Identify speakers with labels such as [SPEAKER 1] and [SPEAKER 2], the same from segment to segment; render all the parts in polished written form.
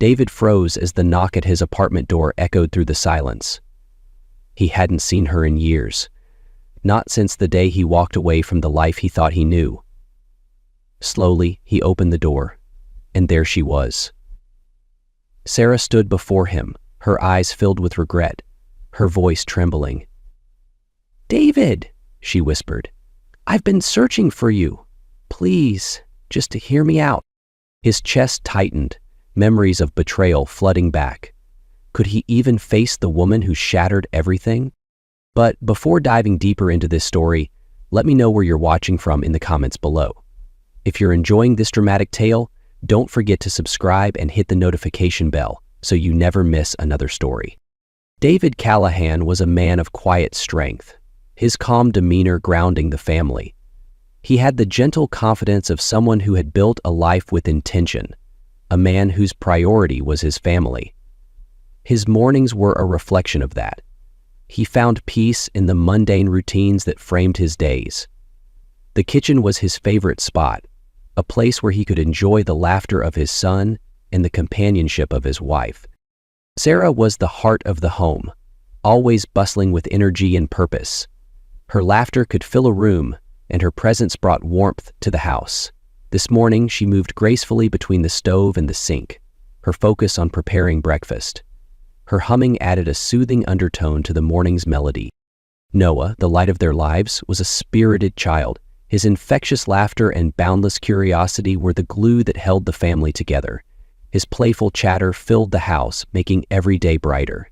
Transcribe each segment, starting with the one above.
[SPEAKER 1] David froze as the knock at his apartment door echoed through the silence. He hadn't seen her in years, not since the day he walked away from the life he thought he knew. Slowly, he opened the door, and there she was. Sarah stood before him, her eyes filled with regret, her voice trembling. "David," she whispered, "I've been searching for you. Please, just to hear me out." His chest tightened, memories of betrayal flooding back. Could he even face the woman who shattered everything? But before diving deeper into this story, let me know where you're watching from in the comments below. If you're enjoying this dramatic tale, don't forget to subscribe and hit the notification bell so you never miss another story. David Callahan was a man of quiet strength, his calm demeanor grounding the family. He had the gentle confidence of someone who had built a life with intention, a man whose priority was his family. His mornings were a reflection of that. He found peace in the mundane routines that framed his days. The kitchen was his favorite spot, a place where he could enjoy the laughter of his son and the companionship of his wife. Sarah was the heart of the home, always bustling with energy and purpose. Her laughter could fill a room, and her presence brought warmth to the house. This morning, she moved gracefully between the stove and the sink, her focus on preparing breakfast. Her humming added a soothing undertone to the morning's melody. Noah, the light of their lives, was a spirited child. His infectious laughter and boundless curiosity were the glue that held the family together. His playful chatter filled the house, making every day brighter.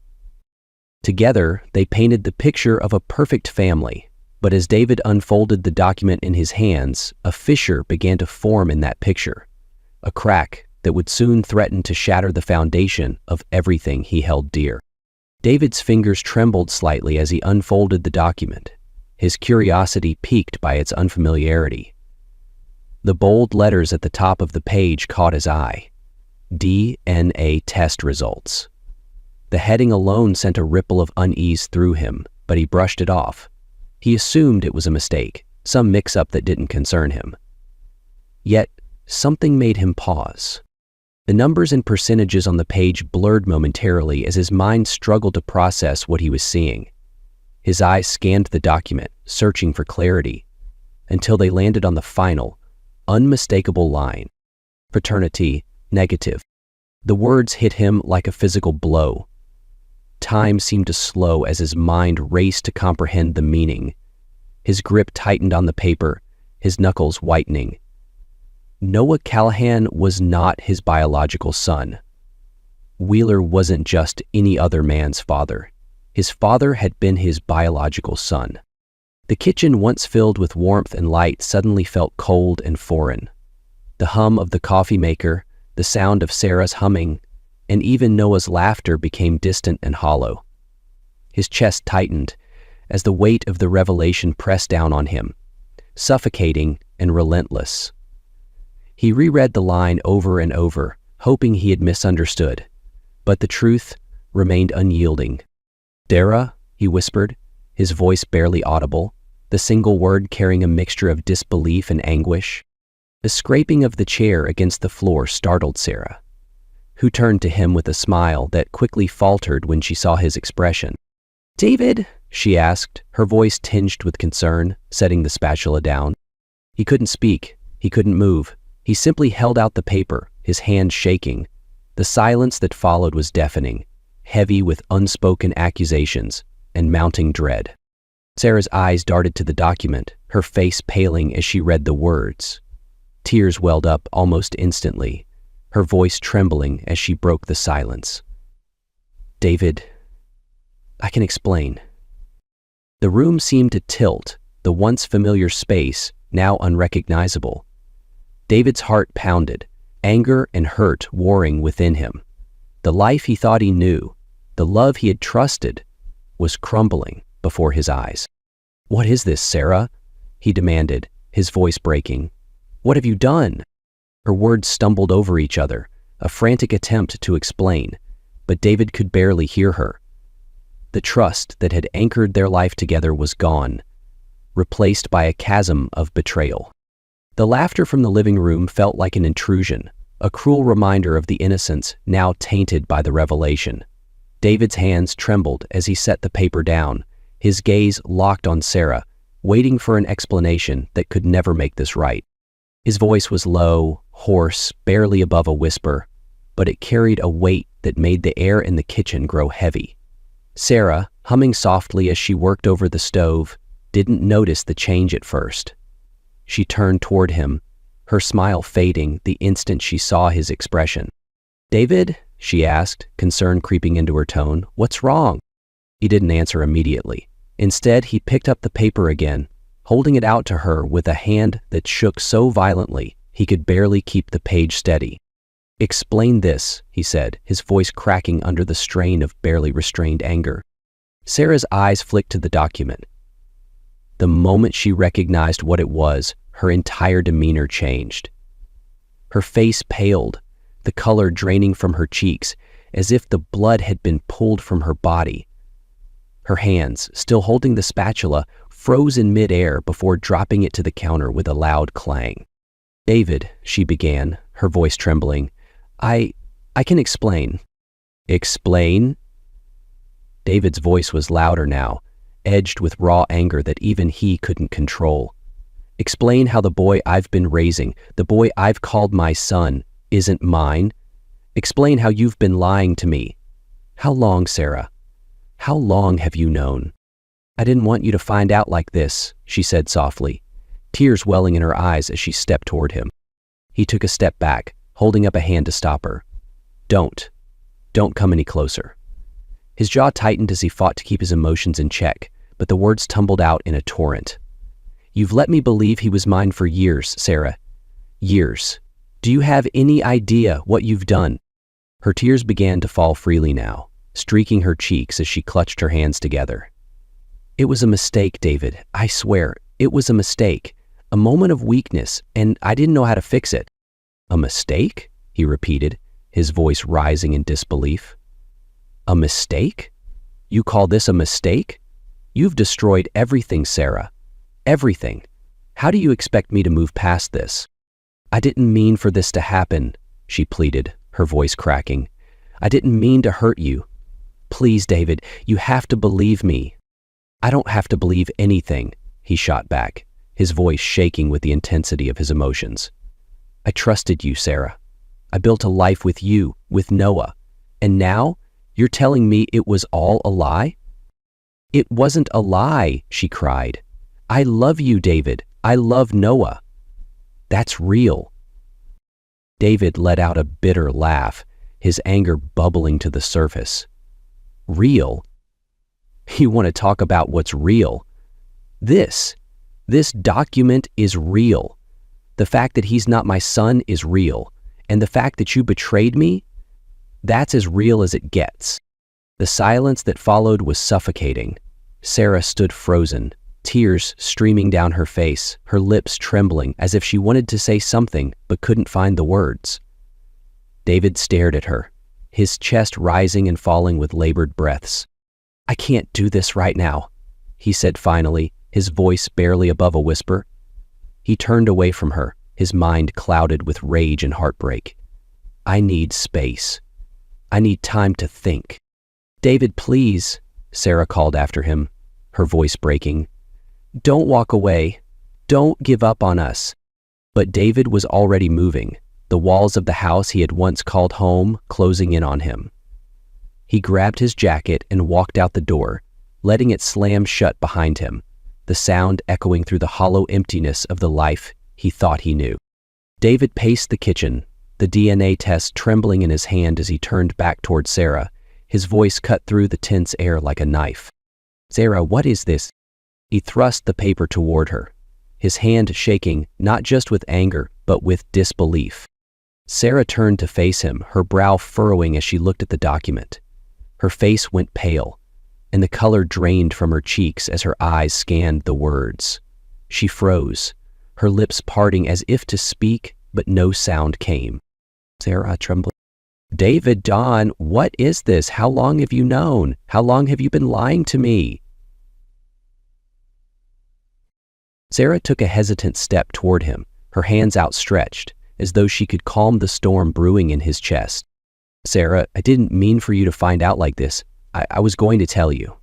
[SPEAKER 1] Together, they painted the picture of a perfect family. But as David unfolded the document in his hands, a fissure began to form in that picture, a crack that would soon threaten to shatter the foundation of everything he held dear. David's fingers trembled slightly as he unfolded the document, his curiosity piqued by its unfamiliarity. The bold letters at the top of the page caught his eye. DNA test results. The heading alone sent a ripple of unease through him, but he brushed it off. He assumed it was a mistake, some mix-up that didn't concern him. Yet, something made him pause. The numbers and percentages on the page blurred momentarily as his mind struggled to process what he was seeing. His eyes scanned the document, searching for clarity, until they landed on the final, unmistakable line. Paternity, negative. The words hit him like a physical blow. Time seemed to slow as his mind raced to comprehend the meaning. His grip tightened on the paper, his knuckles whitening. Noah Callahan was not his biological son. Wheeler wasn't just any other man's father. His father had been his biological son. The kitchen, once filled with warmth and light, suddenly felt cold and foreign. The hum of the coffee maker, the sound of Sarah's humming, and even Noah's laughter became distant and hollow. His chest tightened as the weight of the revelation pressed down on him, suffocating and relentless. He reread the line over and over, hoping he had misunderstood, but the truth remained unyielding. "Dara," he whispered, his voice barely audible, the single word carrying a mixture of disbelief and anguish. The scraping of the chair against the floor startled Sarah, who turned to him with a smile that quickly faltered when she saw his expression. "David?" she asked, her voice tinged with concern, setting the spatula down. He couldn't speak. He couldn't move. He simply held out the paper, his hand shaking. The silence that followed was deafening, heavy with unspoken accusations and mounting dread. Sarah's eyes darted to the document, her face paling as she read the words. Tears welled up almost instantly, her voice trembling as she broke the silence. "David, I can explain." The room seemed to tilt, the once familiar space now unrecognizable. David's heart pounded, anger and hurt warring within him. The life he thought he knew, the love he had trusted, was crumbling before his eyes. "What is this, Sarah?" he demanded, his voice breaking. "What have you done?" Her words stumbled over each other, a frantic attempt to explain, but David could barely hear her. The trust that had anchored their life together was gone, replaced by a chasm of betrayal. The laughter from the living room felt like an intrusion, a cruel reminder of the innocence now tainted by the revelation. David's hands trembled as he set the paper down, his gaze locked on Sarah, waiting for an explanation that could never make this right. His voice was low, hoarse, barely above a whisper, but it carried a weight that made the air in the kitchen grow heavy. Sarah, humming softly as she worked over the stove, didn't notice the change at first. She turned toward him, her smile fading the instant she saw his expression. "David?" she asked, concern creeping into her tone. "What's wrong?" He didn't answer immediately. Instead, he picked up the paper again, holding it out to her with a hand that shook so violently he could barely keep the page steady. "Explain this," he said, his voice cracking under the strain of barely restrained anger. Sarah's eyes flicked to the document. The moment she recognized what it was, her entire demeanor changed. Her face paled, the color draining from her cheeks, as if the blood had been pulled from her body. Her hands, still holding the spatula, froze in midair before dropping it to the counter with a loud clang. "David," she began, her voice trembling, I can explain." "Explain?" David's voice was louder now, edged with raw anger that even he couldn't control. "Explain how the boy I've been raising, the boy I've called my son, isn't mine. Explain how you've been lying to me. How long, Sarah? How long have you known?" "I didn't want you to find out like this," she said softly, tears welling in her eyes as she stepped toward him. He took a step back, holding up a hand to stop her. Don't come any closer." His jaw tightened as he fought to keep his emotions in check, but the words tumbled out in a torrent. "You've let me believe he was mine for years, Sarah. Years. Do you have any idea what you've done?" Her tears began to fall freely now, streaking her cheeks as she clutched her hands together. "It was a mistake, David. I swear, it was a mistake. A moment of weakness, and I didn't know how to fix it." "A mistake?" he repeated, his voice rising in disbelief. "A mistake? You call this a mistake? You've destroyed everything, Sarah. Everything. How do you expect me to move past this?" "I didn't mean for this to happen," she pleaded, her voice cracking. "I didn't mean to hurt you. Please, David, you have to believe me." "I don't have to believe anything," he shot back, his voice shaking with the intensity of his emotions. "I trusted you, Sarah. I built a life with you, with Noah. And now, you're telling me it was all a lie?" "It wasn't a lie," she cried. "I love you, David. I love Noah. That's real." David let out a bitter laugh, his anger bubbling to the surface. "Real? You want to talk about what's real? This document is real. The fact that he's not my son is real, and the fact that you betrayed me, that's as real as it gets." The silence that followed was suffocating. Sarah stood frozen, tears streaming down her face, her lips trembling as if she wanted to say something but couldn't find the words. David stared at her, his chest rising and falling with labored breaths. "I can't do this right now," he said finally, his voice barely above a whisper. He turned away from her, his mind clouded with rage and heartbreak. "I need space. I need time to think." "David, please," Sarah called after him, her voice breaking. "Don't walk away. Don't give up on us." But David was already moving, the walls of the house he had once called home closing in on him. He grabbed his jacket and walked out the door, letting it slam shut behind him, the sound echoing through the hollow emptiness of the life he thought he knew. David paced the kitchen, the DNA test trembling in his hand as he turned back toward Sarah, his voice cut through the tense air like a knife. "Sarah, what is this?" He thrust the paper toward her, his hand shaking not just with anger, but with disbelief. Sarah turned to face him, her brow furrowing as she looked at the document. Her face went pale, and the color drained from her cheeks as her eyes scanned the words. She froze, her lips parting as if to speak, but no sound came. Sarah trembled. "David, Dawn, what is this? How long have you known? How long have you been lying to me?" Sarah took a hesitant step toward him, her hands outstretched, as though she could calm the storm brewing in his chest. "Sarah, I didn't mean for you to find out like this. I was going to tell you."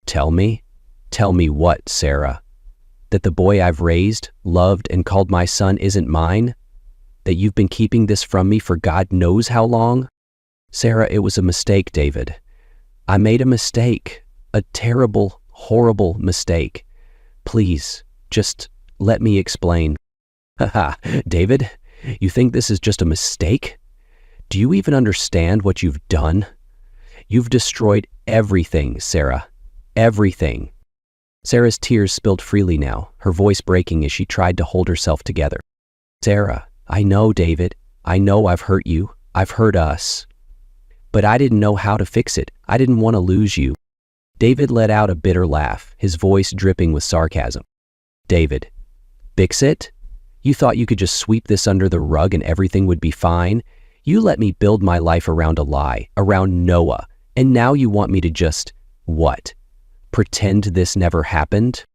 [SPEAKER 1] "Tell me? Tell me what, Sarah? That the boy I've raised, loved, and called my son isn't mine? That you've been keeping this from me for God knows how long?" "Sarah, it was a mistake, David. I made a mistake. A terrible, horrible mistake. Please, just let me explain." "Haha, David, you think this is just a mistake? Do you even understand what you've done? You've destroyed everything, Sarah. Everything." Sarah's tears spilled freely now, her voice breaking as she tried to hold herself together. "Sarah, I know, David. I know I've hurt you. I've hurt us. But I didn't know how to fix it. I didn't want to lose you." David let out a bitter laugh, his voice dripping with sarcasm. "David, fix it? You thought you could just sweep this under the rug and everything would be fine? You let me build my life around a lie, around Noah, and now you want me to just, what? Pretend this never happened?"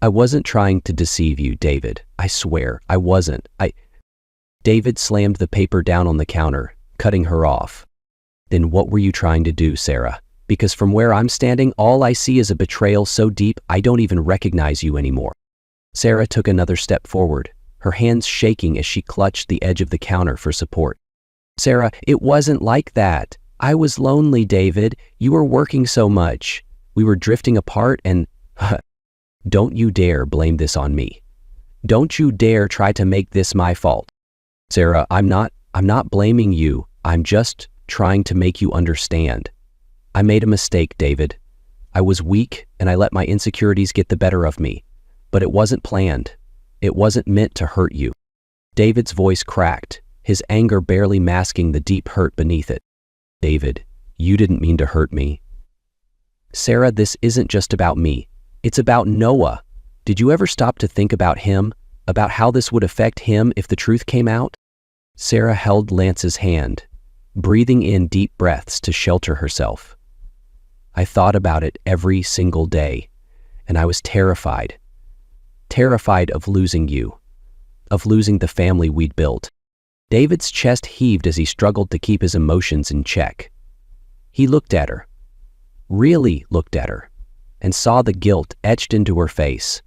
[SPEAKER 1] "I wasn't trying to deceive you, David. I swear, I wasn't. David slammed the paper down on the counter, cutting her off. "Then what were you trying to do, Sarah? Because from where I'm standing, all I see is a betrayal so deep I don't even recognize you anymore." Sarah took another step forward, her hands shaking as she clutched the edge of the counter for support. "Sarah, it wasn't like that. I was lonely, David. You were working so much. We were drifting apart and don't you dare blame this on me. Don't you dare try to make this my fault. Sarah, I'm not blaming you. I'm just trying to make you understand. I made a mistake, David. I was weak and I let my insecurities get the better of me, but it wasn't planned. It wasn't meant to hurt you." David's voice cracked, his anger barely masking the deep hurt beneath it. "David, you didn't mean to hurt me." "Sarah, this isn't just about me. It's about Noah. Did you ever stop to think about him, about how this would affect him if the truth came out?" Sarah held Lance's hand, breathing in deep breaths to shelter herself. "I thought about it every single day, and I was terrified. Terrified of losing you, of losing the family we'd built." David's chest heaved as he struggled to keep his emotions in check. He looked at her, really looked at her, and saw the guilt etched into her face,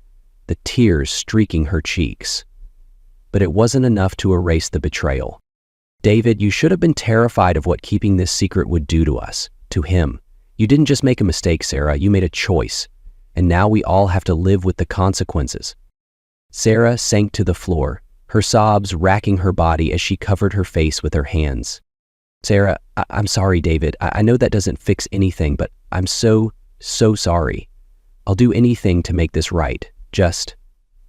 [SPEAKER 1] the tears streaking her cheeks. But it wasn't enough to erase the betrayal. "David, you should have been terrified of what keeping this secret would do to us, to him. You didn't just make a mistake, Sarah, you made a choice, and now we all have to live with the consequences." Sarah sank to the floor, her sobs racking her body as she covered her face with her hands. "Sarah, I'm sorry, David. I know that doesn't fix anything, but I'm so sorry. I'll do anything to make this right. Just,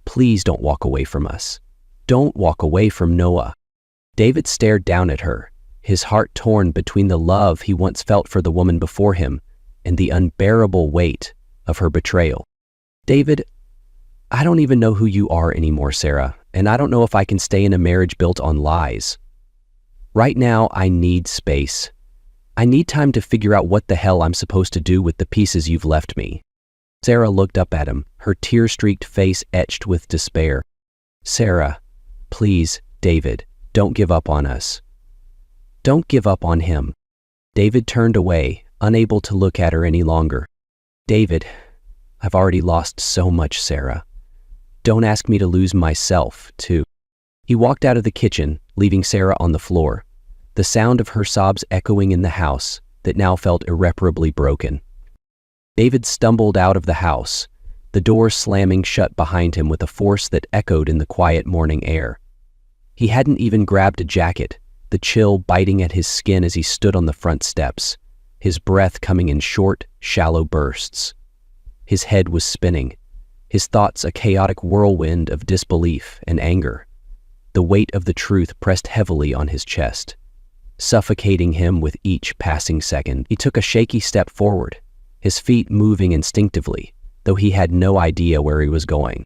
[SPEAKER 1] please don't walk away from us. Don't walk away from Noah." David stared down at her, his heart torn between the love he once felt for the woman before him and the unbearable weight of her betrayal. "David, I don't even know who you are anymore, Sarah, and I don't know if I can stay in a marriage built on lies. Right now, I need space. I need time to figure out what the hell I'm supposed to do with the pieces you've left me." Sarah looked up at him, her tear-streaked face etched with despair. "Sarah, please, David, don't give up on us. Don't give up on him." David turned away, unable to look at her any longer. "David, I've already lost so much, Sarah. Don't ask me to lose myself, too." He walked out of the kitchen, leaving Sarah on the floor, the sound of her sobs echoing in the house that now felt irreparably broken. David stumbled out of the house, the door slamming shut behind him with a force that echoed in the quiet morning air. He hadn't even grabbed a jacket, the chill biting at his skin as he stood on the front steps, his breath coming in short, shallow bursts. His head was spinning, his thoughts a chaotic whirlwind of disbelief and anger. The weight of the truth pressed heavily on his chest, suffocating him with each passing second. He took a shaky step forward, his feet moving instinctively, though he had no idea where he was going.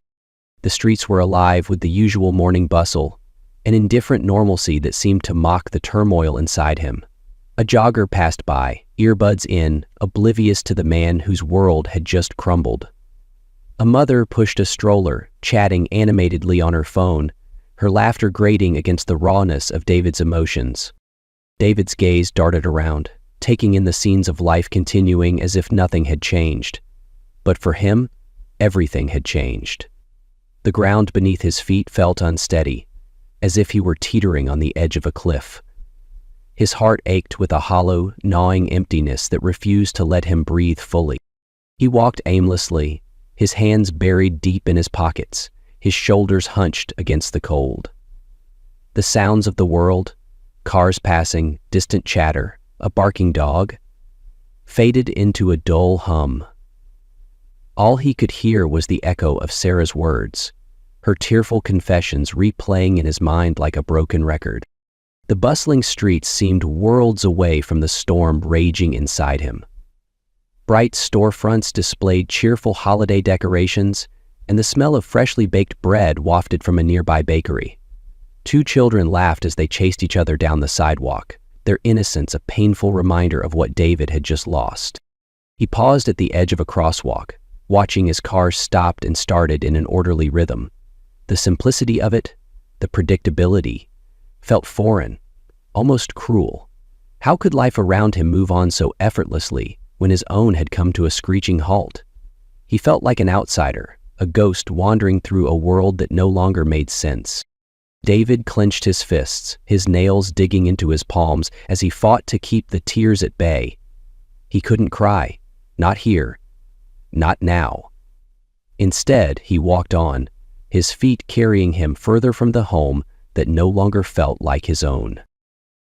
[SPEAKER 1] The streets were alive with the usual morning bustle, an indifferent normalcy that seemed to mock the turmoil inside him. A jogger passed by, earbuds in, oblivious to the man whose world had just crumbled. A mother pushed a stroller, chatting animatedly on her phone, her laughter grating against the rawness of David's emotions. David's gaze darted around, taking in the scenes of life continuing as if nothing had changed. But for him, everything had changed. The ground beneath his feet felt unsteady, as if he were teetering on the edge of a cliff. His heart ached with a hollow, gnawing emptiness that refused to let him breathe fully. He walked aimlessly, his hands buried deep in his pockets, his shoulders hunched against the cold. The sounds of the world, cars passing, distant chatter, a barking dog, faded into a dull hum. All he could hear was the echo of Sarah's words, her tearful confessions replaying in his mind like a broken record. The bustling streets seemed worlds away from the storm raging inside him. Bright storefronts displayed cheerful holiday decorations, and the smell of freshly baked bread wafted from a nearby bakery. Two children laughed as they chased each other down the sidewalk, their innocence a painful reminder of what David had just lost. He paused at the edge of a crosswalk, watching as cars stopped and started in an orderly rhythm. The simplicity of it, the predictability, felt foreign, almost cruel. How could life around him move on so effortlessly when his own had come to a screeching halt? He felt like an outsider, a ghost wandering through a world that no longer made sense. David clenched his fists, his nails digging into his palms as he fought to keep the tears at bay. He couldn't cry, not here, not now. Instead, he walked on, his feet carrying him further from the home that no longer felt like his own.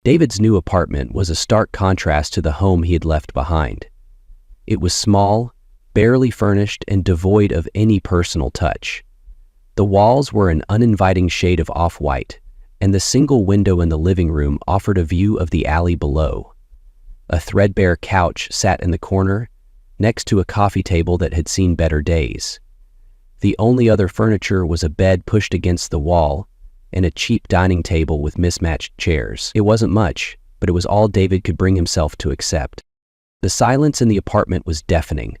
[SPEAKER 1] David's new apartment was a stark contrast to the home he had left behind. It was small, barely furnished, and devoid of any personal touch. The walls were an uninviting shade of off-white, and the single window in the living room offered a view of the alley below. A threadbare couch sat in the corner, next to a coffee table that had seen better days. The only other furniture was a bed pushed against the wall and a cheap dining table with mismatched chairs. It wasn't much, but it was all David could bring himself to accept. The silence in the apartment was deafening.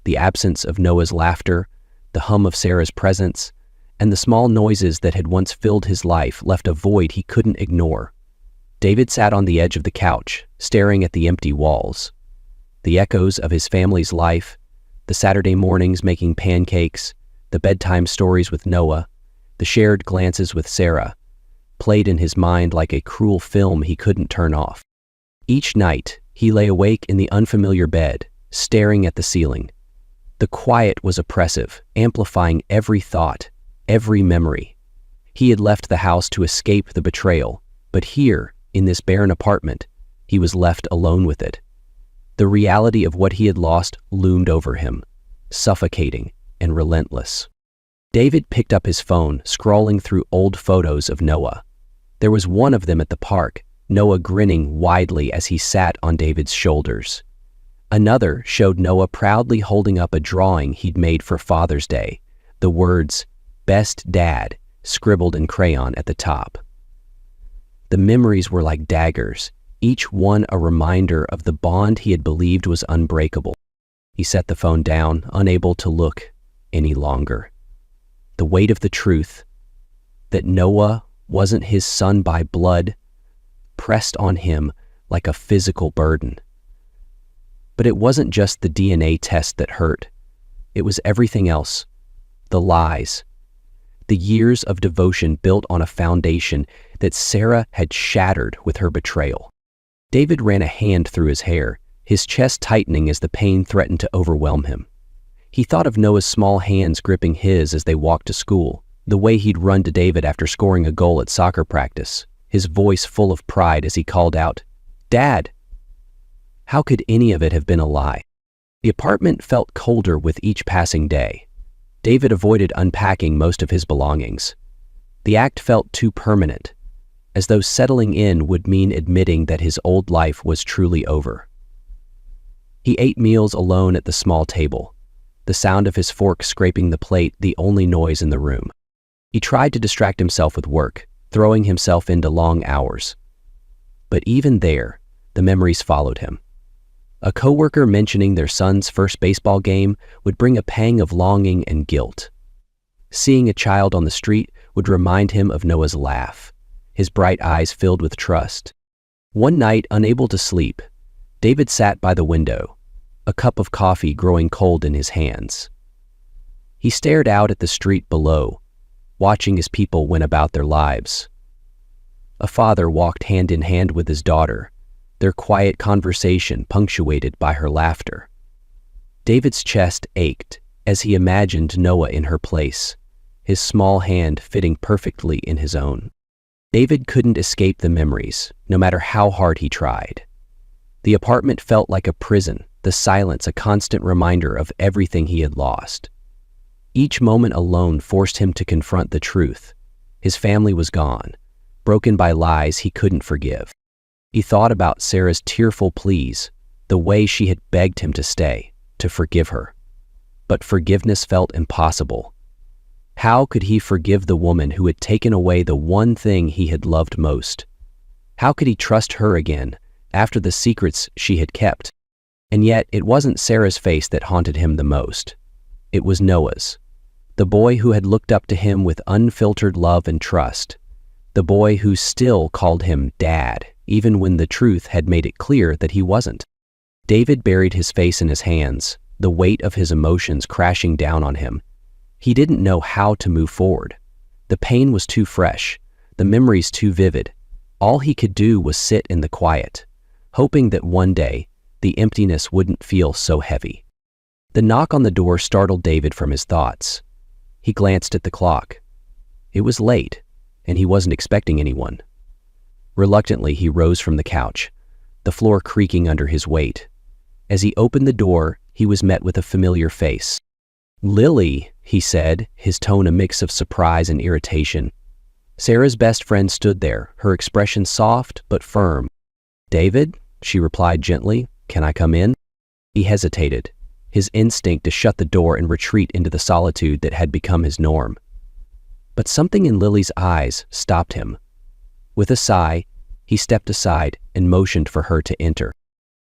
[SPEAKER 1] The absence of Noah's laughter, the hum of Sarah's presence, and the small noises that had once filled his life left a void he couldn't ignore. David sat on the edge of the couch, staring at the empty walls. The echoes of his family's life, the Saturday mornings making pancakes, the bedtime stories with Noah, the shared glances with Sarah, played in his mind like a cruel film he couldn't turn off. Each night, he lay awake in the unfamiliar bed, staring at the ceiling. The quiet was oppressive, amplifying every thought, every memory. He had left the house to escape the betrayal, but here, in this barren apartment, he was left alone with it. The reality of what he had lost loomed over him, suffocating and relentless. David picked up his phone, scrolling through old photos of Noah. There was one of them at the park, Noah grinning widely as he sat on David's shoulders. Another showed Noah proudly holding up a drawing he'd made for Father's Day, the words, "Best Dad," scribbled in crayon at the top. The memories were like daggers, each one a reminder of the bond he had believed was unbreakable. He set the phone down, unable to look any longer. The weight of the truth, that Noah wasn't his son by blood, pressed on him like a physical burden. But it wasn't just the DNA test that hurt. It was everything else. The lies. The years of devotion built on a foundation that Sarah had shattered with her betrayal. David ran a hand through his hair, his chest tightening as the pain threatened to overwhelm him. He thought of Noah's small hands gripping his as they walked to school, the way he'd run to David after scoring a goal at soccer practice, his voice full of pride as he called out, "Dad!" How could any of it have been a lie? The apartment felt colder with each passing day. David avoided unpacking most of his belongings. The act felt too permanent, as though settling in would mean admitting that his old life was truly over. He ate meals alone at the small table, the sound of his fork scraping the plate the only noise in the room. He tried to distract himself with work, throwing himself into long hours. But even there, the memories followed him. A coworker mentioning their son's first baseball game would bring a pang of longing and guilt. Seeing a child on the street would remind him of Noah's laugh, his bright eyes filled with trust. One night, unable to sleep, David sat by the window, a cup of coffee growing cold in his hands. He stared out at the street below, watching as people went about their lives. A father walked hand in hand with his daughter, their quiet conversation punctuated by her laughter. David's chest ached as he imagined Noah in her place, his small hand fitting perfectly in his own. David couldn't escape the memories, no matter how hard he tried. The apartment felt like a prison, the silence a constant reminder of everything he had lost. Each moment alone forced him to confront the truth. His family was gone, broken by lies he couldn't forgive. He thought about Sarah's tearful pleas, the way she had begged him to stay, to forgive her. But forgiveness felt impossible. How could he forgive the woman who had taken away the one thing he had loved most? How could he trust her again after the secrets she had kept? And yet it wasn't Sarah's face that haunted him the most. It was Noah's, the boy who had looked up to him with unfiltered love and trust, the boy who still called him Dad, even when the truth had made it clear that he wasn't. David buried his face in his hands, the weight of his emotions crashing down on him. He didn't know how to move forward. The pain was too fresh, the memories too vivid. All he could do was sit in the quiet, hoping that one day the emptiness wouldn't feel so heavy. The knock on the door startled David from his thoughts. He glanced at the clock. It was late, and he wasn't expecting anyone. Reluctantly, he rose from the couch, the floor creaking under his weight. As he opened the door, he was met with a familiar face. "Lily," he said, his tone a mix of surprise and irritation. Sarah's best friend stood there, her expression soft but firm. "David," she replied gently, "can I come in?" He hesitated, his instinct to shut the door and retreat into the solitude that had become his norm. But something in Lily's eyes stopped him. With a sigh, he stepped aside and motioned for her to enter.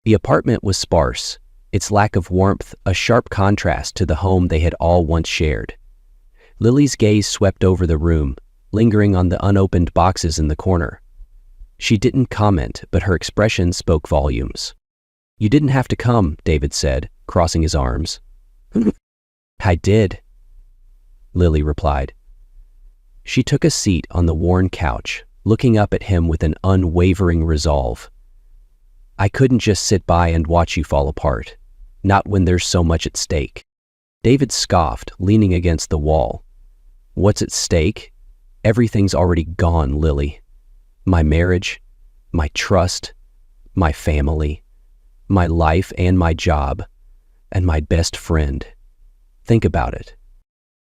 [SPEAKER 1] The apartment was sparse, its lack of warmth a sharp contrast to the home they had all once shared. Lily's gaze swept over the room, lingering on the unopened boxes in the corner. She didn't comment, but her expression spoke volumes. "You didn't have to come," David said, crossing his arms. "I did," Lily replied. She took a seat on the worn couch, looking up at him with an unwavering resolve. "I couldn't just sit by and watch you fall apart, not when there's so much at stake." David scoffed, leaning against the wall. "What's at stake? Everything's already gone, Lily. My marriage, my trust, my family, my life and my job, and my best friend. Think about it."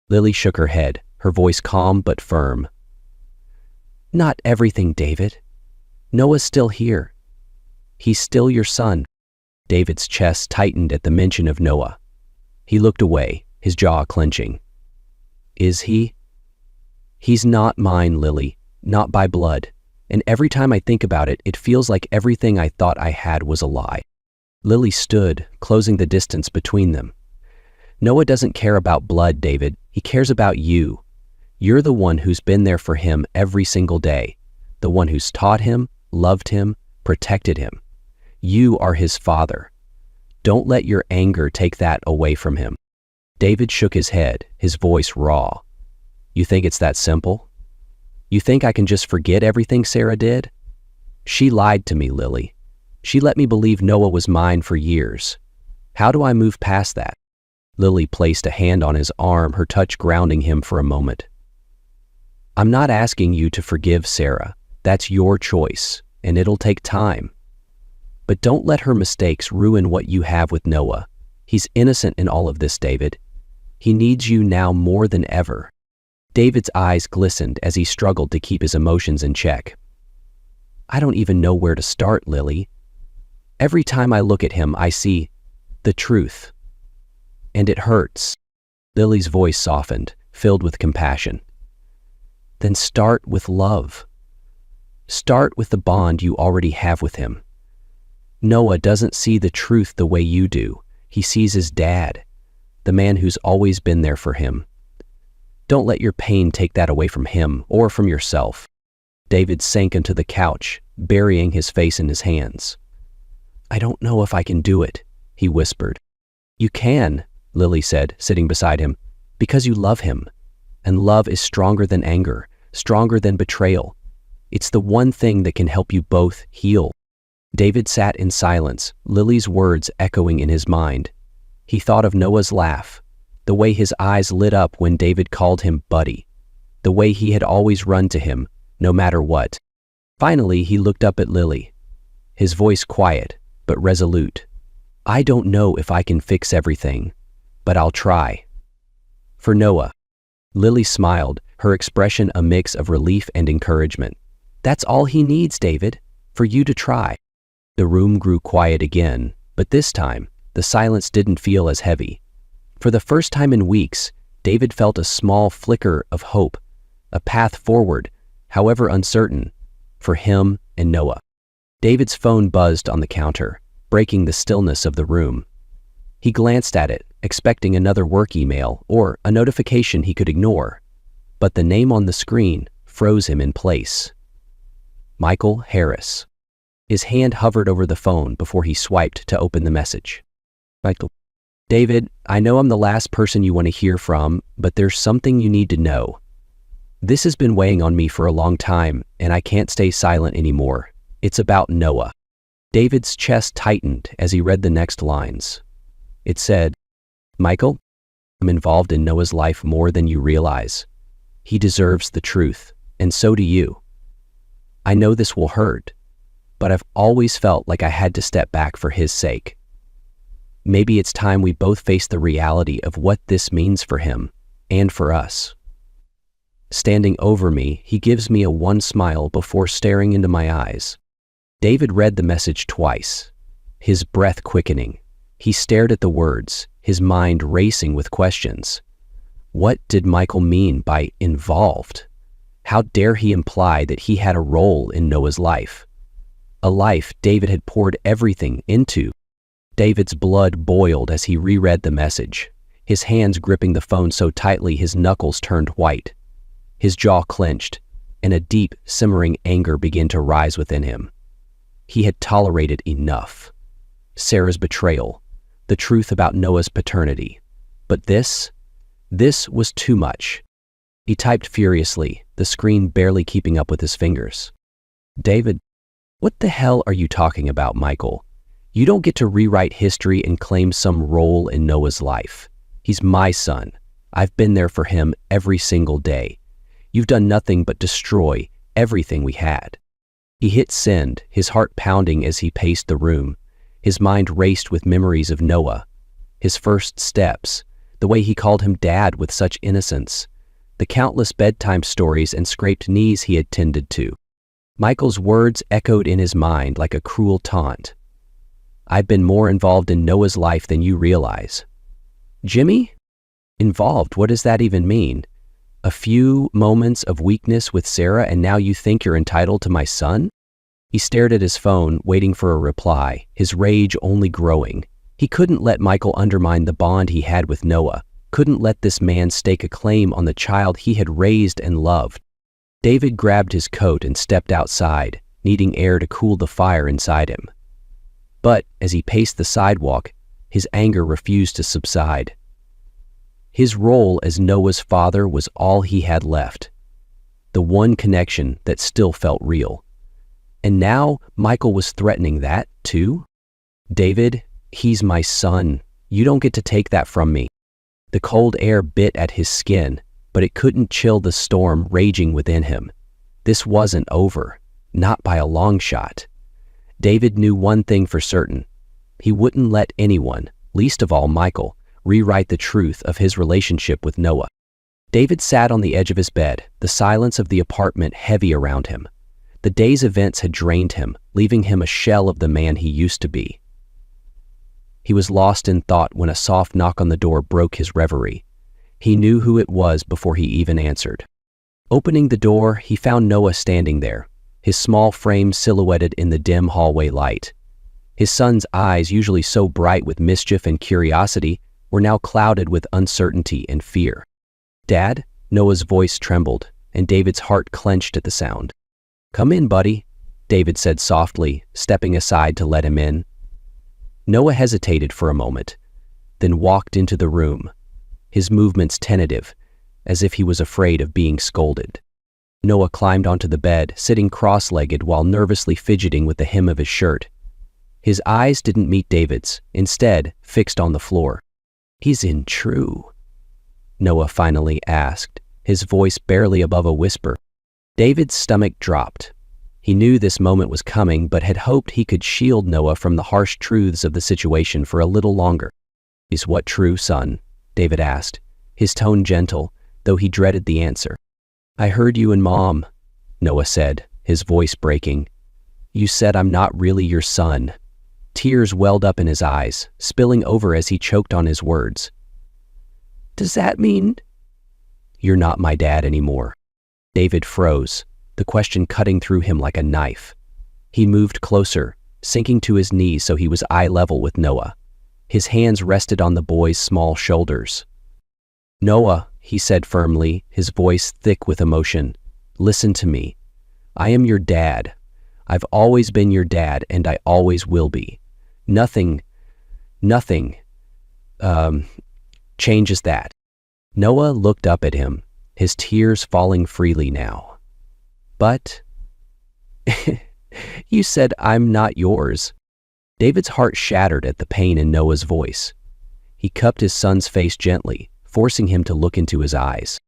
[SPEAKER 1] Lily shook her head, her voice calm but firm. "Not everything, David. Noah's still here. He's still your son." David's chest tightened at the mention of Noah. He looked away, his jaw clenching. "Is he?" "He's not mine, Lily, not by blood. And every time I think about it, it feels like everything I thought I had was a lie." Lily stood, closing the distance between them. "Noah doesn't care about blood, David. He cares about you. You're the one who's been there for him every single day, the one who's taught him, loved him, protected him. You are his father. Don't let your anger take that away from him." David shook his head, his voice raw. "You think it's that simple? You think I can just forget everything Sarah did? She lied to me, Lily. She let me believe Noah was mine for years. How do I move past that?" Lily placed a hand on his arm, her touch grounding him for a moment. "I'm not asking you to forgive Sarah. That's your choice, and it'll take time. But don't let her mistakes ruin what you have with Noah. He's innocent in all of this, David. He needs you now more than ever." David's eyes glistened as he struggled to keep his emotions in check. "I don't even know where to start, Lily. Every time I look at him, I see the truth. And it hurts." Lily's voice softened, filled with compassion. "Then start with love. Start with the bond you already have with him. Noah doesn't see the truth the way you do. He sees his dad, the man who's always been there for him. Don't let your pain take that away from him or from yourself. David sank into the couch, burying his face in his hands. I don't know if I can do it, he whispered. You can, Lily said, sitting beside him, because you love him. And love is stronger than anger, stronger than betrayal. It's the one thing that can help you both heal. David sat in silence, Lily's words echoing in his mind. He thought of Noah's laugh, the way his eyes lit up when David called him buddy, the way he had always run to him, no matter what. Finally, he looked up at Lily, his voice quiet but resolute. I don't know if I can fix everything, but I'll try. For Noah. Lily smiled, her expression a mix of relief and encouragement. That's all he needs, David, for you to try. The room grew quiet again, but this time, the silence didn't feel as heavy. For the first time in weeks, David felt a small flicker of hope, a path forward, however uncertain, for him and Noah. David's phone buzzed on the counter, breaking the stillness of the room. He glanced at it, expecting another work email or a notification he could ignore, but the name on the screen froze him in place. Michael Harris. His hand hovered over the phone before he swiped to open the message. Michael. David, I know I'm the last person you want to hear from, but there's something you need to know. This has been weighing on me for a long time, and I can't stay silent anymore. It's about Noah. David's chest tightened as he read the next lines. It said, Michael, I'm involved in Noah's life more than you realize. He deserves the truth, and so do you. I know this will hurt, but I've always felt like I had to step back for his sake. Maybe it's time we both face the reality of what this means for him and for us. Standing over me, he gives me a one smile before staring into my eyes. David read the message twice, his breath quickening. He stared at the words, his mind racing with questions. What did Michael mean by involved? How dare he imply that he had a role in Noah's life? A life David had poured everything into. David's blood boiled as he reread the message, his hands gripping the phone so tightly his knuckles turned white. His jaw clenched, and a deep, simmering anger began to rise within him. He had tolerated enough. Sarah's betrayal, the truth about Noah's paternity. But this was too much. He typed furiously, the screen barely keeping up with his fingers. David, what the hell are you talking about, Michael? You don't get to rewrite history and claim some role in Noah's life. He's my son. I've been there for him every single day. You've done nothing but destroy everything we had. He hit send, his heart pounding as he paced the room. His mind raced with memories of Noah, his first steps, the way he called him dad with such innocence, the countless bedtime stories and scraped knees he had tended to. Michael's words echoed in his mind like a cruel taunt. I've been more involved in Noah's life than you realize. Jimmy? Involved, what does that even mean? A few moments of weakness with Sarah and now you think you're entitled to my son? He stared at his phone, waiting for a reply, his rage only growing. He couldn't let Michael undermine the bond he had with Noah, couldn't let this man stake a claim on the child he had raised and loved. David grabbed his coat and stepped outside, needing air to cool the fire inside him. But as he paced the sidewalk, his anger refused to subside. His role as Noah's father was all he had left, the one connection that still felt real. And now Michael was threatening that, too? David, he's my son. You don't get to take that from me. The cold air bit at his skin, but it couldn't chill the storm raging within him. This wasn't over, not by a long shot. David knew one thing for certain. He wouldn't let anyone, least of all Michael, rewrite the truth of his relationship with Noah. David sat on the edge of his bed, the silence of the apartment heavy around him. The day's events had drained him, leaving him a shell of the man he used to be. He was lost in thought when a soft knock on the door broke his reverie. He knew who it was before he even answered. Opening the door, he found Noah standing there, his small frame silhouetted in the dim hallway light. His son's eyes, usually so bright with mischief and curiosity, were now clouded with uncertainty and fear. "Dad?" Noah's voice trembled, and David's heart clenched at the sound. "Come in, buddy," David said softly, stepping aside to let him in. Noah hesitated for a moment, then walked into the room, his movements tentative, as if he was afraid of being scolded. Noah climbed onto the bed, sitting cross-legged while nervously fidgeting with the hem of his shirt. His eyes didn't meet David's, instead fixed on the floor. "He's in true?" Noah finally asked, his voice barely above a whisper. David's stomach dropped. He knew this moment was coming, but had hoped he could shield Noah from the harsh truths of the situation for a little longer. "Is what true, son?" David asked, his tone gentle, though he dreaded the answer. "I heard you and Mom," Noah said, his voice breaking. "You said I'm not really your son." Tears welled up in his eyes, spilling over as he choked on his words. "Does that mean—" "You're not my dad anymore." David froze, the question cutting through him like a knife. He moved closer, sinking to his knees so he was eye level with Noah. His hands rested on the boy's small shoulders. "Noah," he said firmly, his voice thick with emotion, "listen to me. I am your dad. I've always been your dad, and I always will be. Nothing changes that." Noah looked up at him, his tears falling freely now. "But you said I'm not yours." David's heart shattered at the pain in Noah's voice. He cupped his son's face gently, forcing him to look into his eyes.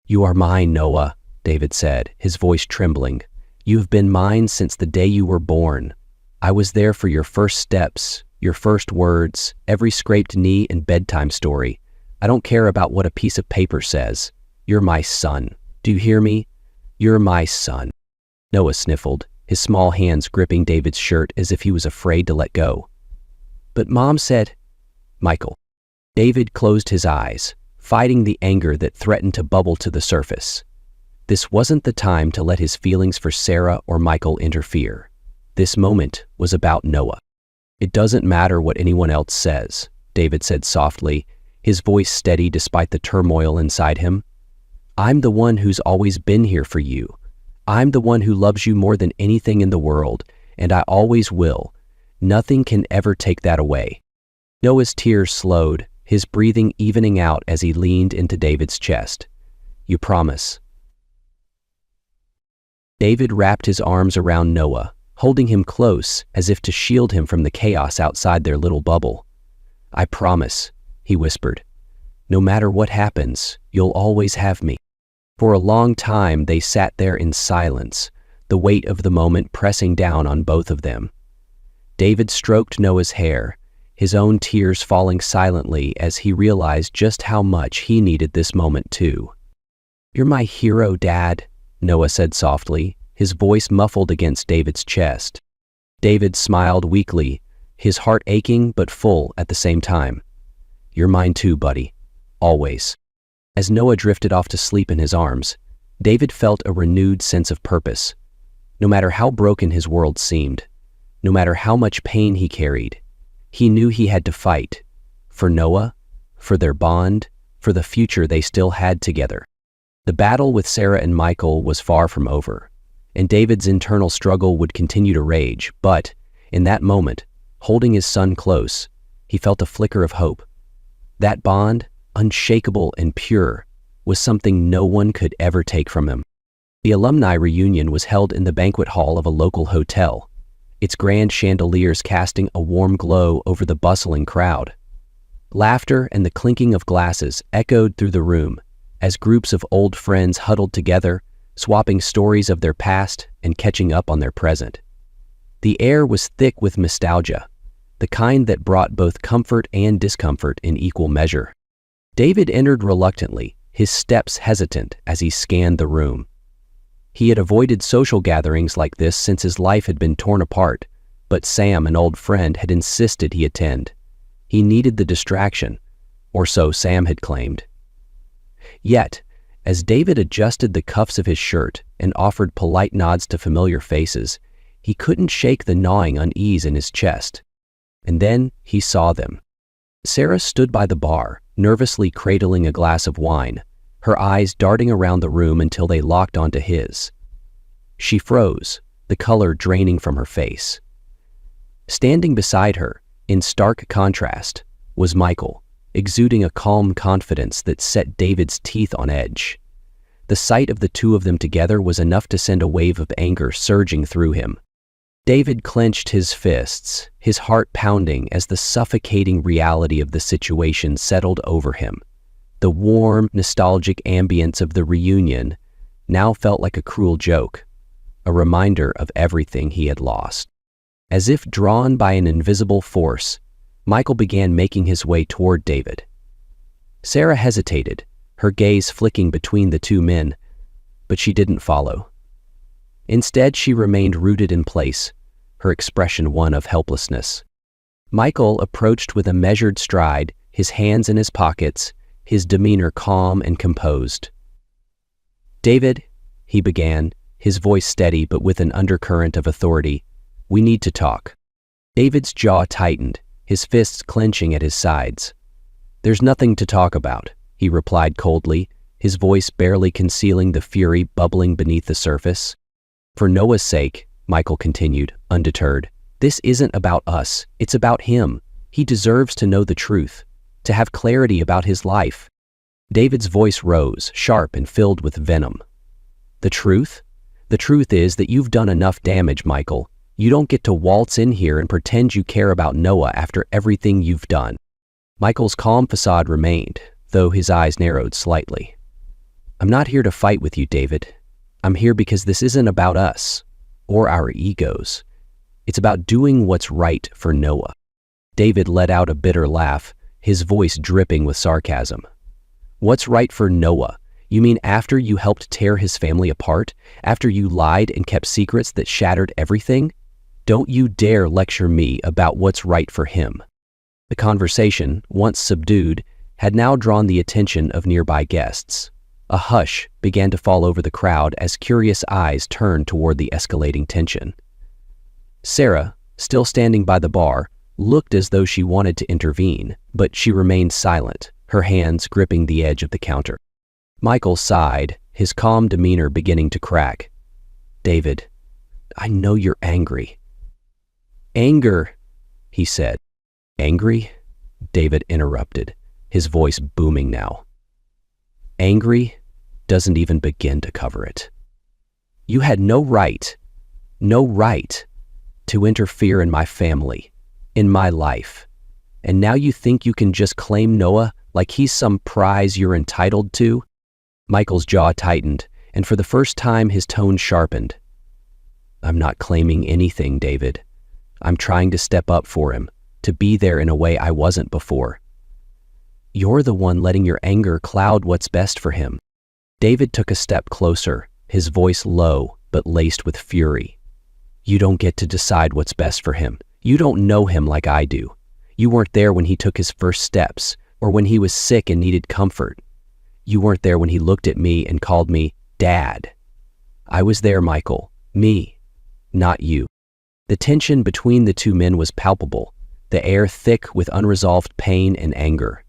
[SPEAKER 1] "You are mine, Noah," David said, his voice trembling. "You have been mine since the day you were born. I was there for your first steps, your first words, every scraped knee and bedtime story. I don't care about what a piece of paper says. You're my son. Do you hear me? You're my son." Noah sniffled, his small hands gripping David's shirt as if he was afraid to let go. "But Mom said—" "Michael." David closed his eyes, fighting the anger that threatened to bubble to the surface. This wasn't the time to let his feelings for Sarah or Michael interfere. This moment was about Noah. "It doesn't matter what anyone else says," David said softly, his voice steady despite the turmoil inside him. "I'm the one who's always been here for you. I'm the one who loves you more than anything in the world, and I always will. Nothing can ever take that away." Noah's tears slowed, his breathing evening out as he leaned into David's chest. "You promise?" David wrapped his arms around Noah, holding him close as if to shield him from the chaos outside their little bubble. "I promise," he whispered. "No matter what happens, you'll always have me." For a long time they sat there in silence, the weight of the moment pressing down on both of them. David stroked Noah's hair, his own tears falling silently as he realized just how much he needed this moment too. "You're my hero, Dad," Noah said softly, his voice muffled against David's chest. David smiled weakly, his heart aching but full at the same time. "You're mine too, buddy. Always." As Noah drifted off to sleep in his arms, David felt a renewed sense of purpose. No matter how broken his world seemed, no matter how much pain he carried, he knew he had to fight. For Noah, for their bond, for the future they still had together. The battle with Sarah and Michael was far from over, and David's internal struggle would continue to rage, but, in that moment, holding his son close, he felt a flicker of hope. That bond, unshakable and pure, was something no one could ever take from him. The alumni reunion was held in the banquet hall of a local hotel, its grand chandeliers casting a warm glow over the bustling crowd. Laughter and the clinking of glasses echoed through the room as groups of old friends huddled together, swapping stories of their past and catching up on their present. The air was thick with nostalgia, the kind that brought both comfort and discomfort in equal measure. David entered reluctantly, his steps hesitant as he scanned the room. He had avoided social gatherings like this since his life had been torn apart, but Sam, an old friend, had insisted he attend. He needed the distraction, or so Sam had claimed. Yet, as David adjusted the cuffs of his shirt and offered polite nods to familiar faces, he couldn't shake the gnawing unease in his chest. And then he saw them. Sarah stood by the bar, nervously cradling a glass of wine, her eyes darting around the room until they locked onto his. She froze, the color draining from her face. Standing beside her, in stark contrast, was Michael, exuding a calm confidence that set David's teeth on edge. The sight of the two of them together was enough to send a wave of anger surging through him. David clenched his fists, his heart pounding as the suffocating reality of the situation settled over him. The warm, nostalgic ambience of the reunion now felt like a cruel joke, a reminder of everything he had lost. As if drawn by an invisible force, Michael began making his way toward David. Sarah hesitated, her gaze flicking between the two men, but she didn't follow. Instead, she remained rooted in place, her expression one of helplessness. Michael approached with a measured stride, his hands in his pockets, his demeanor calm and composed. "David," he began, his voice steady but with an undercurrent of authority, "we need to talk." David's jaw tightened, his fists clenching at his sides. "There's nothing to talk about," he replied coldly, his voice barely concealing the fury bubbling beneath the surface. "For Noah's sake," Michael continued, undeterred, "this isn't about us, it's about him. He deserves to know the truth, to have clarity about his life." David's voice rose, sharp and filled with venom. "The truth? The truth is that you've done enough damage, Michael. You don't get to waltz in here and pretend you care about Noah after everything you've done." Michael's calm facade remained, though his eyes narrowed slightly. "I'm not here to fight with you, David. I'm here because this isn't about us, or our egos. It's about doing what's right for Noah." David let out a bitter laugh, his voice dripping with sarcasm. "What's right for Noah? You mean after you helped tear his family apart? After you lied and kept secrets that shattered everything? Don't you dare lecture me about what's right for him." The conversation, once subdued, had now drawn the attention of nearby guests. A hush began to fall over the crowd as curious eyes turned toward the escalating tension. Sarah, still standing by the bar, looked as though she wanted to intervene, but she remained silent, her hands gripping the edge of the counter. Michael sighed, his calm demeanor beginning to crack. "David, I know you're angry." "Anger," he said. "Angry?" David interrupted, his voice booming now. "Angry doesn't even begin to cover it. You had no right to interfere in my family, in my life. And now you think you can just claim Noah like he's some prize you're entitled to?" Michael's jaw tightened, and for the first time his tone sharpened. "I'm not claiming anything, David. I'm trying to step up for him, to be there in a way I wasn't before. You're the one letting your anger cloud what's best for him." David took a step closer, his voice low but laced with fury. "You don't get to decide what's best for him. You don't know him like I do. You weren't there when he took his first steps, or when he was sick and needed comfort. You weren't there when he looked at me and called me Dad. I was there, Michael. Me, not you." The tension between the two men was palpable, the air thick with unresolved pain and anger.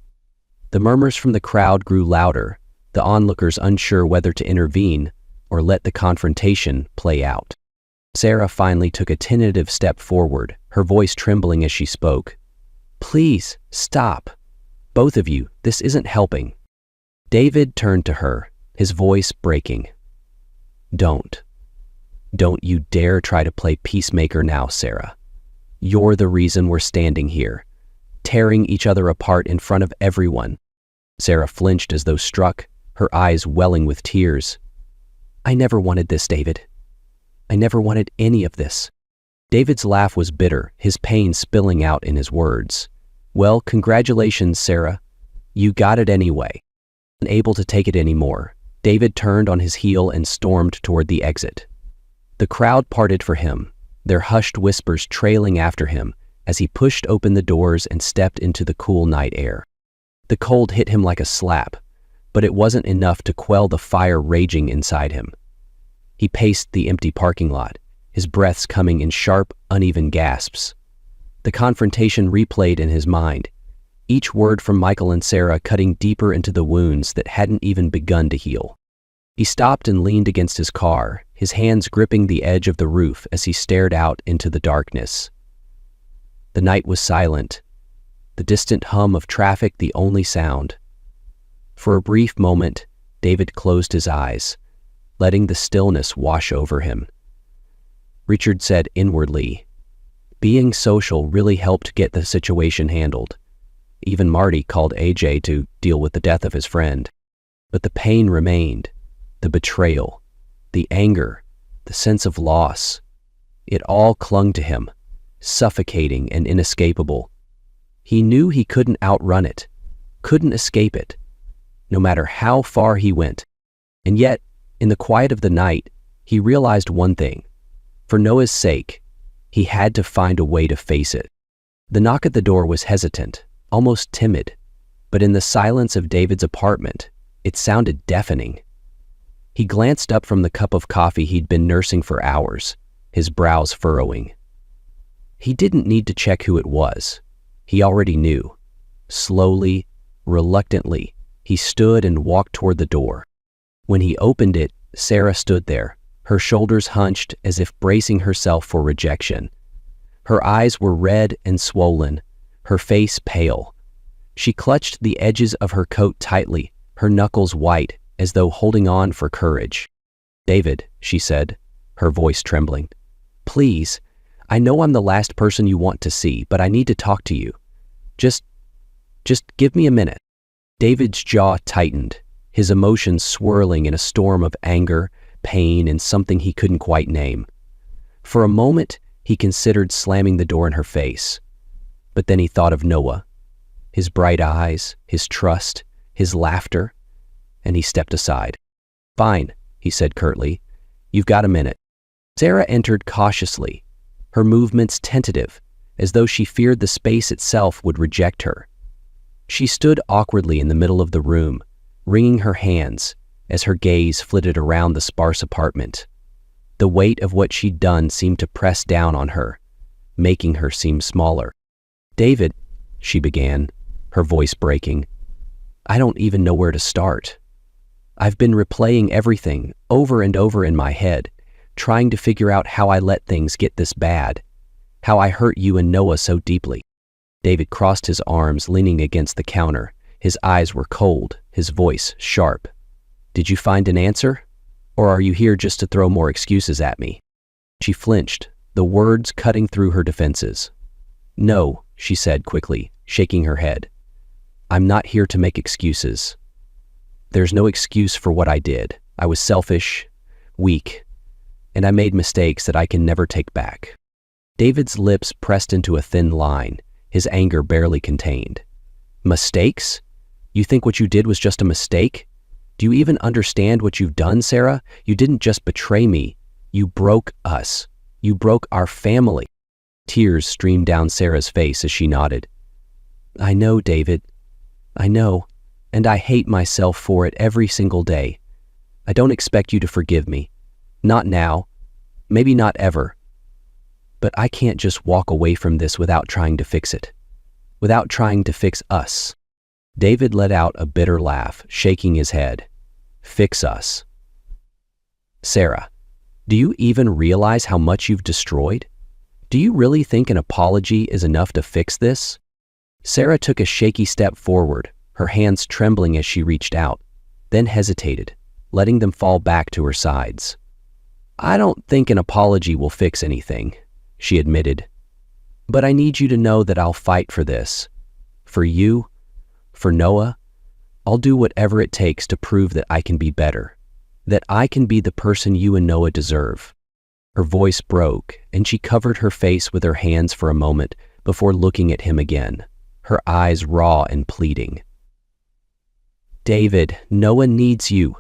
[SPEAKER 1] The murmurs from the crowd grew louder, the onlookers unsure whether to intervene or let the confrontation play out. Sarah finally took a tentative step forward, her voice trembling as she spoke. "Please, stop. Both of you, this isn't helping." David turned to her, his voice breaking. Don't you dare try to play peacemaker now, Sarah. You're the reason we're standing here, tearing each other apart in front of everyone." Sarah flinched as though struck, her eyes welling with tears. "I never wanted this, David. I never wanted any of this." David's laugh was bitter, his pain spilling out in his words. "Well, congratulations, Sarah. You got it anyway." Unable to take it anymore, David turned on his heel and stormed toward the exit. The crowd parted for him, their hushed whispers trailing after him as he pushed open the doors and stepped into the cool night air. The cold hit him like a slap, but it wasn't enough to quell the fire raging inside him. He paced the empty parking lot, his breaths coming in sharp, uneven gasps. The confrontation replayed in his mind, each word from Michael and Sarah cutting deeper into the wounds that hadn't even begun to heal. He stopped and leaned against his car, his hands gripping the edge of the roof as he stared out into the darkness. The night was silent, the distant hum of traffic the only sound. For a brief moment, David closed his eyes, letting the stillness wash over him. Richard said inwardly, "Being social really helped get the situation handled." Even Marty called AJ to deal with the death of his friend. But the pain remained, the betrayal, the anger, the sense of loss. It all clung to him, suffocating and inescapable. He knew he couldn't outrun it, couldn't escape it, no matter how far he went. And yet, in the quiet of the night, he realized one thing. For Noah's sake, he had to find a way to face it. The knock at the door was hesitant, almost timid, but in the silence of David's apartment, it sounded deafening. He glanced up from the cup of coffee he'd been nursing for hours, his brows furrowing. He didn't need to check who it was. He already knew. Slowly, reluctantly, he stood and walked toward the door. When he opened it, Sarah stood there, her shoulders hunched as if bracing herself for rejection. Her eyes were red and swollen, her face pale. She clutched the edges of her coat tightly, her knuckles white, as though holding on for courage. "David," she said, her voice trembling. "Please, I know I'm the last person you want to see, but I need to talk to you. Just give me a minute." David's jaw tightened, his emotions swirling in a storm of anger, pain, and something he couldn't quite name. For a moment, he considered slamming the door in her face. But then he thought of Noah, his bright eyes, his trust, his laughter, and he stepped aside. "Fine," he said curtly. "You've got a minute." Sarah entered cautiously, her movements tentative, as though she feared the space itself would reject her. She stood awkwardly in the middle of the room, wringing her hands as her gaze flitted around the sparse apartment. The weight of what she'd done seemed to press down on her, making her seem smaller. "David," she began, her voice breaking, "I don't even know where to start. I've been replaying everything over and over in my head, trying to figure out how I let things get this bad, how I hurt you and Noah so deeply." David crossed his arms, leaning against the counter. His eyes were cold, his voice sharp. "Did you find an answer? Or are you here just to throw more excuses at me?" She flinched, the words cutting through her defenses. "No," she said quickly, shaking her head. "I'm not here to make excuses. There's no excuse for what I did. I was selfish, weak, and I made mistakes that I can never take back." David's lips pressed into a thin line, his anger barely contained. "Mistakes? You think what you did was just a mistake? Do you even understand what you've done, Sarah? You didn't just betray me. You broke us. You broke our family." Tears streamed down Sarah's face as she nodded. "I know, David. I know, and I hate myself for it every single day. I don't expect you to forgive me. Not now. Maybe not ever. But I can't just walk away from this without trying to fix it. Without trying to fix us." David let out a bitter laugh, shaking his head. "Fix us? Sarah, do you even realize how much you've destroyed? Do you really think an apology is enough to fix this?" Sarah took a shaky step forward, her hands trembling as she reached out, then hesitated, letting them fall back to her sides. "I don't think an apology will fix anything," she admitted. "But I need you to know that I'll fight for this. For you, for Noah. I'll do whatever it takes to prove that I can be better, that I can be the person you and Noah deserve." Her voice broke, and she covered her face with her hands for a moment before looking at him again, her eyes raw and pleading. "David, Noah needs you.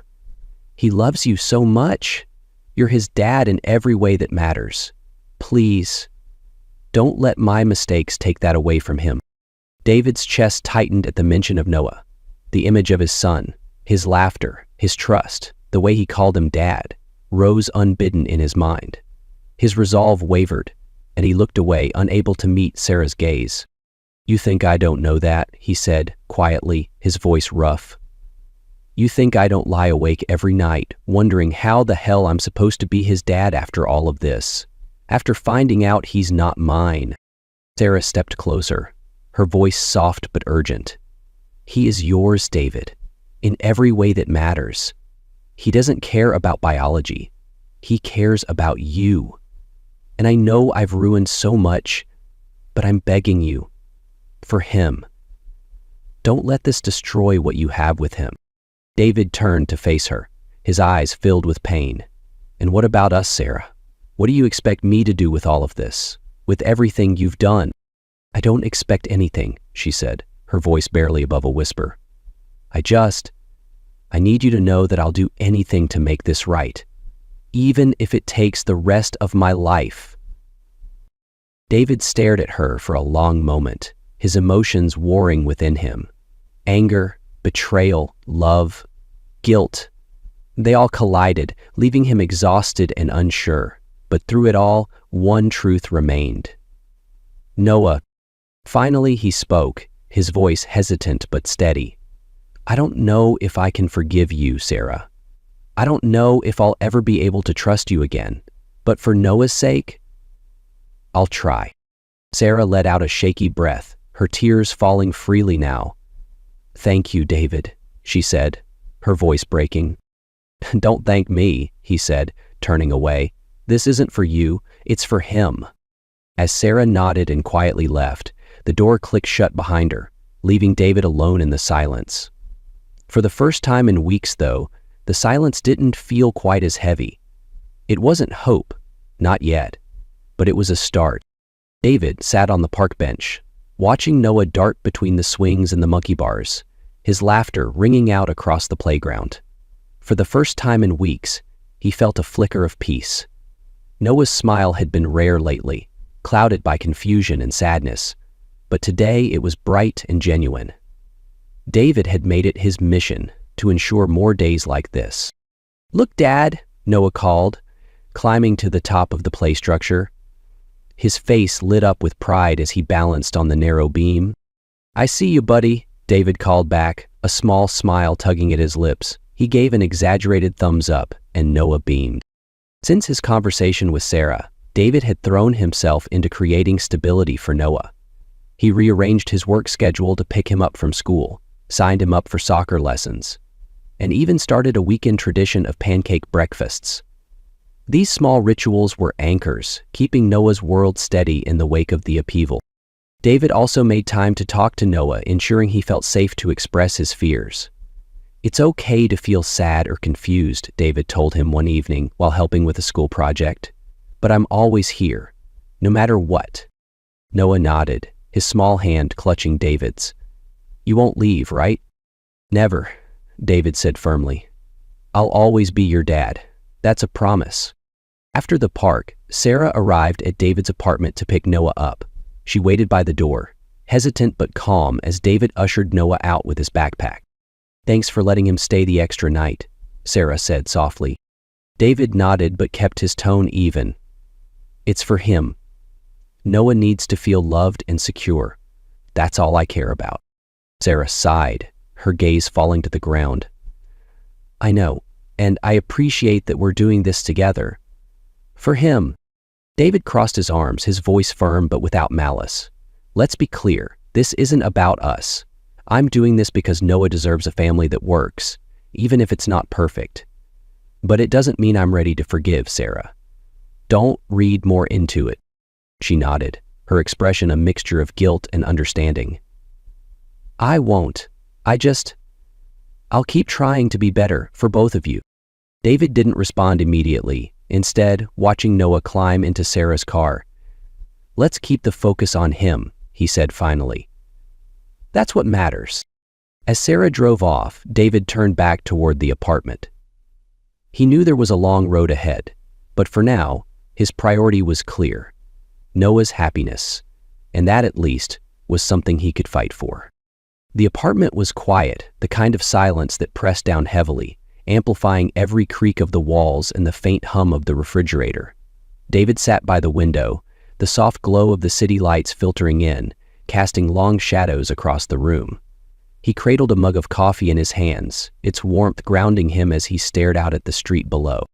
[SPEAKER 1] He loves you so much. You're his dad in every way that matters. Please, don't let my mistakes take that away from him." David's chest tightened at the mention of Noah, the image of his son, his laughter, his trust, the way he called him dad, rose unbidden in his mind. His resolve wavered, and he looked away, unable to meet Sarah's gaze. "You think I don't know that?" he said, quietly, his voice rough. "You think I don't lie awake every night, wondering how the hell I'm supposed to be his dad after all of this? After finding out he's not mine?" Sarah stepped closer, her voice soft but urgent. "He is yours, David, in every way that matters. He doesn't care about biology. He cares about you. And I know I've ruined so much, but I'm begging you, for him. Don't let this destroy what you have with him." David turned to face her, his eyes filled with pain. "And what about us, Sarah? What do you expect me to do with all of this? With everything you've done?" "I don't expect anything," she said, her voice barely above a whisper. I need you to know that I'll do anything to make this right, even if it takes the rest of my life." David stared at her for a long moment, his emotions warring within him. Anger, betrayal, love, guilt. They all collided, leaving him exhausted and unsure. But through it all, one truth remained. "Noah." Finally he spoke, his voice hesitant but steady. "I don't know if I can forgive you, Sarah. I don't know if I'll ever be able to trust you again, but for Noah's sake, I'll try." Sarah let out a shaky breath, her tears falling freely now. "Thank you, David," she said, her voice breaking. "Don't thank me," he said, turning away. "This isn't for you, it's for him." As Sarah nodded and quietly left, the door clicked shut behind her, leaving David alone in the silence. For the first time in weeks, though, the silence didn't feel quite as heavy. It wasn't hope, not yet, but it was a start. David sat on the park bench, watching Noah dart between the swings and the monkey bars, his laughter ringing out across the playground. For the first time in weeks, he felt a flicker of peace. Noah's smile had been rare lately, clouded by confusion and sadness, but today it was bright and genuine. David had made it his mission to ensure more days like this. "Look, Dad," Noah called, climbing to the top of the play structure. His face lit up with pride as he balanced on the narrow beam. "I see you, buddy," David called back, a small smile tugging at his lips. He gave an exaggerated thumbs up, and Noah beamed. Since his conversation with Sarah, David had thrown himself into creating stability for Noah. He rearranged his work schedule to pick him up from school, signed him up for soccer lessons, and even started a weekend tradition of pancake breakfasts. These small rituals were anchors, keeping Noah's world steady in the wake of the upheaval. David also made time to talk to Noah, ensuring he felt safe to express his fears. "It's okay to feel sad or confused," David told him one evening while helping with a school project. "But I'm always here, no matter what." Noah nodded, his small hand clutching David's. "You won't leave, right?" "Never," David said firmly. "I'll always be your dad. That's a promise." After the park, Sarah arrived at David's apartment to pick Noah up. She waited by the door, hesitant but calm as David ushered Noah out with his backpack. "Thanks for letting him stay the extra night," Sarah said softly. David nodded but kept his tone even. "It's for him. Noah needs to feel loved and secure. That's all I care about." Sarah sighed, her gaze falling to the ground. "I know, and I appreciate that we're doing this together. For him." David crossed his arms, his voice firm but without malice. "Let's be clear, this isn't about us. I'm doing this because Noah deserves a family that works, even if it's not perfect. But it doesn't mean I'm ready to forgive, Sarah. Don't read more into it." She nodded, her expression a mixture of guilt and understanding. "I won't. I'll keep trying to be better for both of you." David didn't respond immediately, instead watching Noah climb into Sarah's car. "Let's keep the focus on him," he said finally. "That's what matters." As Sarah drove off, David turned back toward the apartment. He knew there was a long road ahead, but for now, his priority was clear: Noah's happiness, and that at least was something he could fight for. The apartment was quiet, the kind of silence that pressed down heavily, amplifying every creak of the walls and the faint hum of the refrigerator. David sat by the window, the soft glow of the city lights filtering in, casting long shadows across the room. He cradled a mug of coffee in his hands, its warmth grounding him as he stared out at the street below.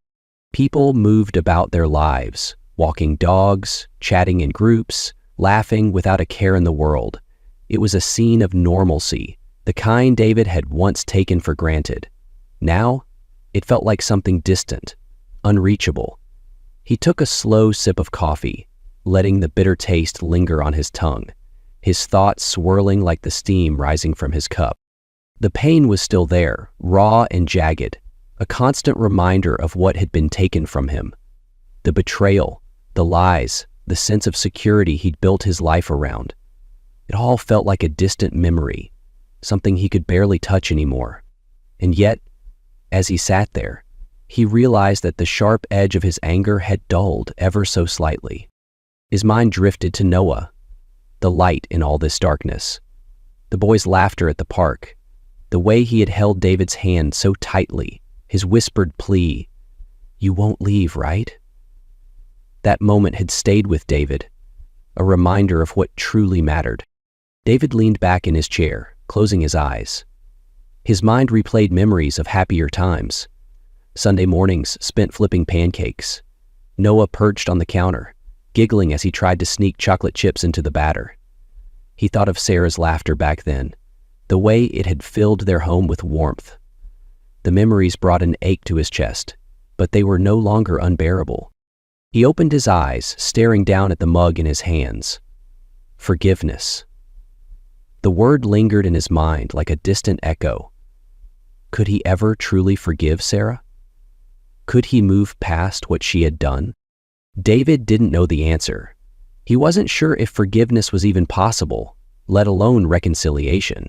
[SPEAKER 1] People moved about their lives, walking dogs, chatting in groups, laughing without a care in the world. It was a scene of normalcy, the kind David had once taken for granted. Now, it felt like something distant, unreachable. He took a slow sip of coffee, letting the bitter taste linger on his tongue, his thoughts swirling like the steam rising from his cup. The pain was still there, raw and jagged, a constant reminder of what had been taken from him. The betrayal, the lies, the sense of security he'd built his life around. It all felt like a distant memory, something he could barely touch anymore. And yet, as he sat there, he realized that the sharp edge of his anger had dulled ever so slightly. His mind drifted to Noah, the light in all this darkness. The boy's laughter at the park, the way he had held David's hand so tightly, his whispered plea, "You won't leave, right?" That moment had stayed with David, a reminder of what truly mattered. David leaned back in his chair, closing his eyes. His mind replayed memories of happier times. Sunday mornings spent flipping pancakes. Noah perched on the counter, giggling as he tried to sneak chocolate chips into the batter. He thought of Sarah's laughter back then, the way it had filled their home with warmth. The memories brought an ache to his chest, but they were no longer unbearable. He opened his eyes, staring down at the mug in his hands. Forgiveness. The word lingered in his mind like a distant echo. Could he ever truly forgive Sarah? Could he move past what she had done? David didn't know the answer. He wasn't sure if forgiveness was even possible, let alone reconciliation.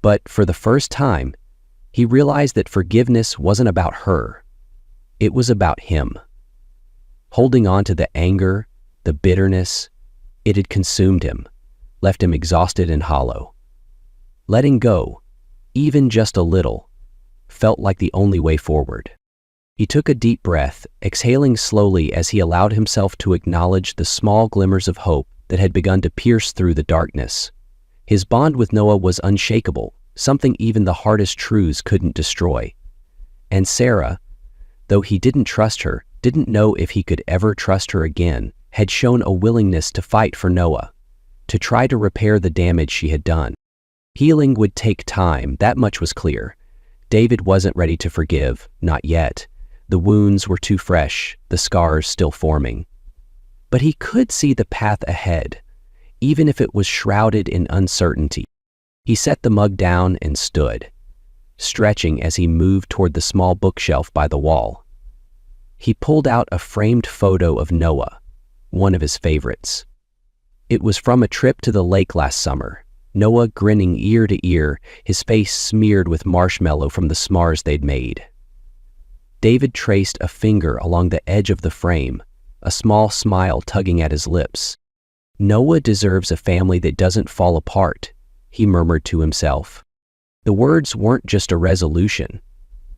[SPEAKER 1] But for the first time, he realized that forgiveness wasn't about her. It was about him. Holding on to the anger, the bitterness, it had consumed him, left him exhausted and hollow. Letting go, even just a little, felt like the only way forward. He took a deep breath, exhaling slowly as he allowed himself to acknowledge the small glimmers of hope that had begun to pierce through the darkness. His bond with Noah was unshakable, something even the hardest truths couldn't destroy. And Sarah, though he didn't trust her, didn't know if he could ever trust her again, had shown a willingness to fight for Noah, to try to repair the damage she had done. Healing would take time, that much was clear. David wasn't ready to forgive, not yet. The wounds were too fresh, the scars still forming. But he could see the path ahead, even if it was shrouded in uncertainty. He set the mug down and stood, stretching as he moved toward the small bookshelf by the wall. He pulled out a framed photo of Noah, one of his favorites. It was from a trip to the lake last summer, Noah grinning ear to ear, his face smeared with marshmallow from the s'mores they'd made. David traced a finger along the edge of the frame, a small smile tugging at his lips. "Noah deserves a family that doesn't fall apart," he murmured to himself. The words weren't just a resolution.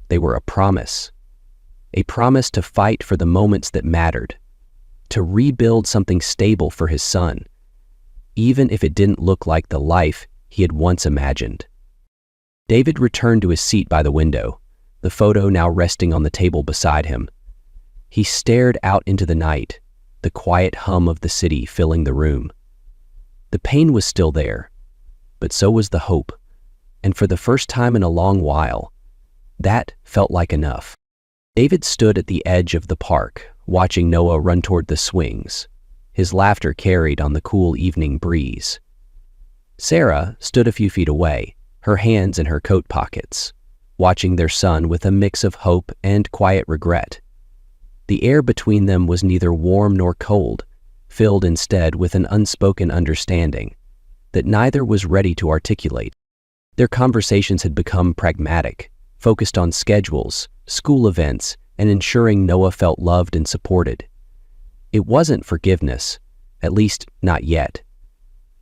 [SPEAKER 1] They were a promise to fight for the moments that mattered, to rebuild something stable for his son, even if it didn't look like the life he had once imagined. David returned to his seat by the window, the photo now resting on the table beside him. He stared out into the night, the quiet hum of the city filling the room. The pain was still there, but so was the hope, and for the first time in a long while, that felt like enough. David stood at the edge of the park, watching Noah run toward the swings. His laughter carried on the cool evening breeze. Sarah stood a few feet away, her hands in her coat pockets, watching their son with a mix of hope and quiet regret. The air between them was neither warm nor cold, filled instead with an unspoken understanding that neither was ready to articulate. Their conversations had become pragmatic, focused on schedules, school events, and ensuring Noah felt loved and supported. It wasn't forgiveness, at least not yet,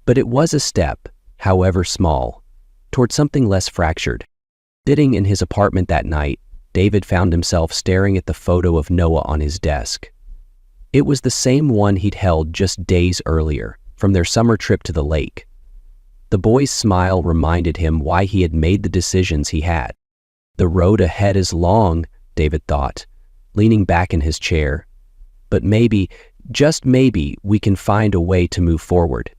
[SPEAKER 1] but it was a step, however small, toward something less fractured. Sitting in his apartment that night, David found himself staring at the photo of Noah on his desk. It was the same one he'd held just days earlier, from their summer trip to the lake. The boy's smile reminded him why he had made the decisions he had. The road ahead is long, David thought, leaning back in his chair. But maybe, just maybe, we can find a way to move forward.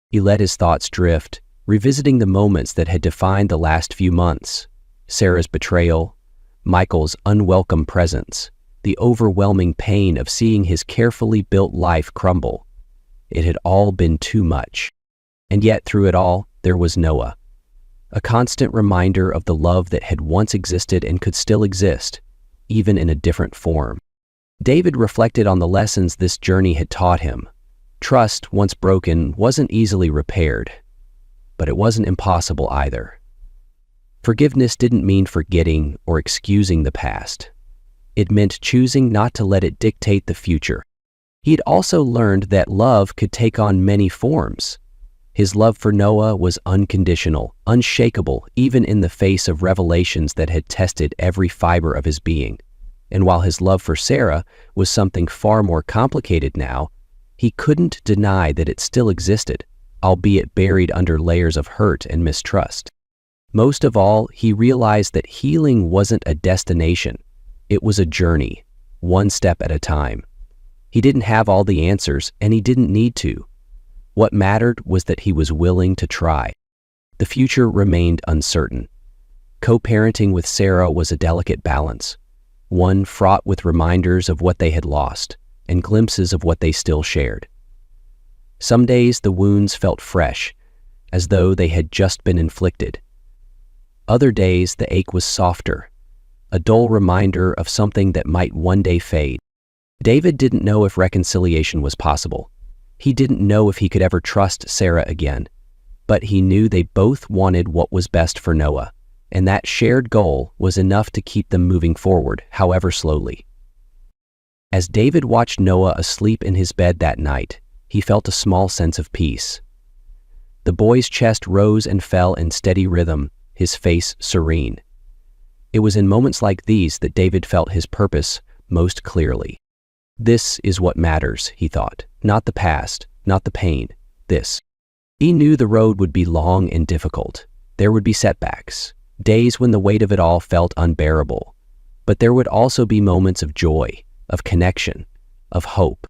[SPEAKER 1] He let his thoughts drift, revisiting the moments that had defined the last few months. Sarah's betrayal, Michael's unwelcome presence, the overwhelming pain of seeing his carefully built life crumble. It had all been too much. And yet through it all, there was Noah. A constant reminder of the love that had once existed and could still exist, even in a different form. David reflected on the lessons this journey had taught him. Trust, once broken, wasn't easily repaired, but it wasn't impossible either. Forgiveness didn't mean forgetting or excusing the past. It meant choosing not to let it dictate the future. He'd also learned that love could take on many forms. His love for Noah was unconditional, unshakable, even in the face of revelations that had tested every fiber of his being. And while his love for Sarah was something far more complicated now, he couldn't deny that it still existed, albeit buried under layers of hurt and mistrust. Most of all, he realized that healing wasn't a destination. It was a journey, one step at a time. He didn't have all the answers, and he didn't need to. What mattered was that he was willing to try. The future remained uncertain. Co-parenting with Sarah was a delicate balance, one fraught with reminders of what they had lost and glimpses of what they still shared. Some days the wounds felt fresh, as though they had just been inflicted. Other days the ache was softer, a dull reminder of something that might one day fade. David didn't know if reconciliation was possible. He didn't know if he could ever trust Sarah again, but he knew they both wanted what was best for Noah, and that shared goal was enough to keep them moving forward, however slowly. As David watched Noah asleep in his bed that night, he felt a small sense of peace. The boy's chest rose and fell in steady rhythm, his face serene. It was in moments like these that David felt his purpose most clearly. This is what matters, he thought. Not the past, not the pain, this. He knew the road would be long and difficult. There would be setbacks, days when the weight of it all felt unbearable. But there would also be moments of joy, of connection, of hope.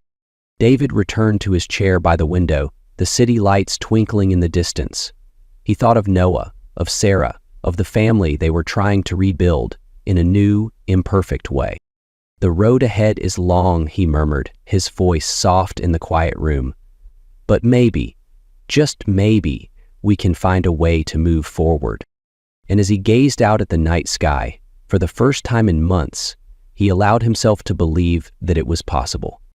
[SPEAKER 1] David returned to his chair by the window, the city lights twinkling in the distance. He thought of Noah, of Sarah, of the family they were trying to rebuild in a new, imperfect way. The road ahead is long, he murmured, his voice soft in the quiet room. But maybe, just maybe, we can find a way to move forward. And as he gazed out at the night sky, for the first time in months, he allowed himself to believe that it was possible.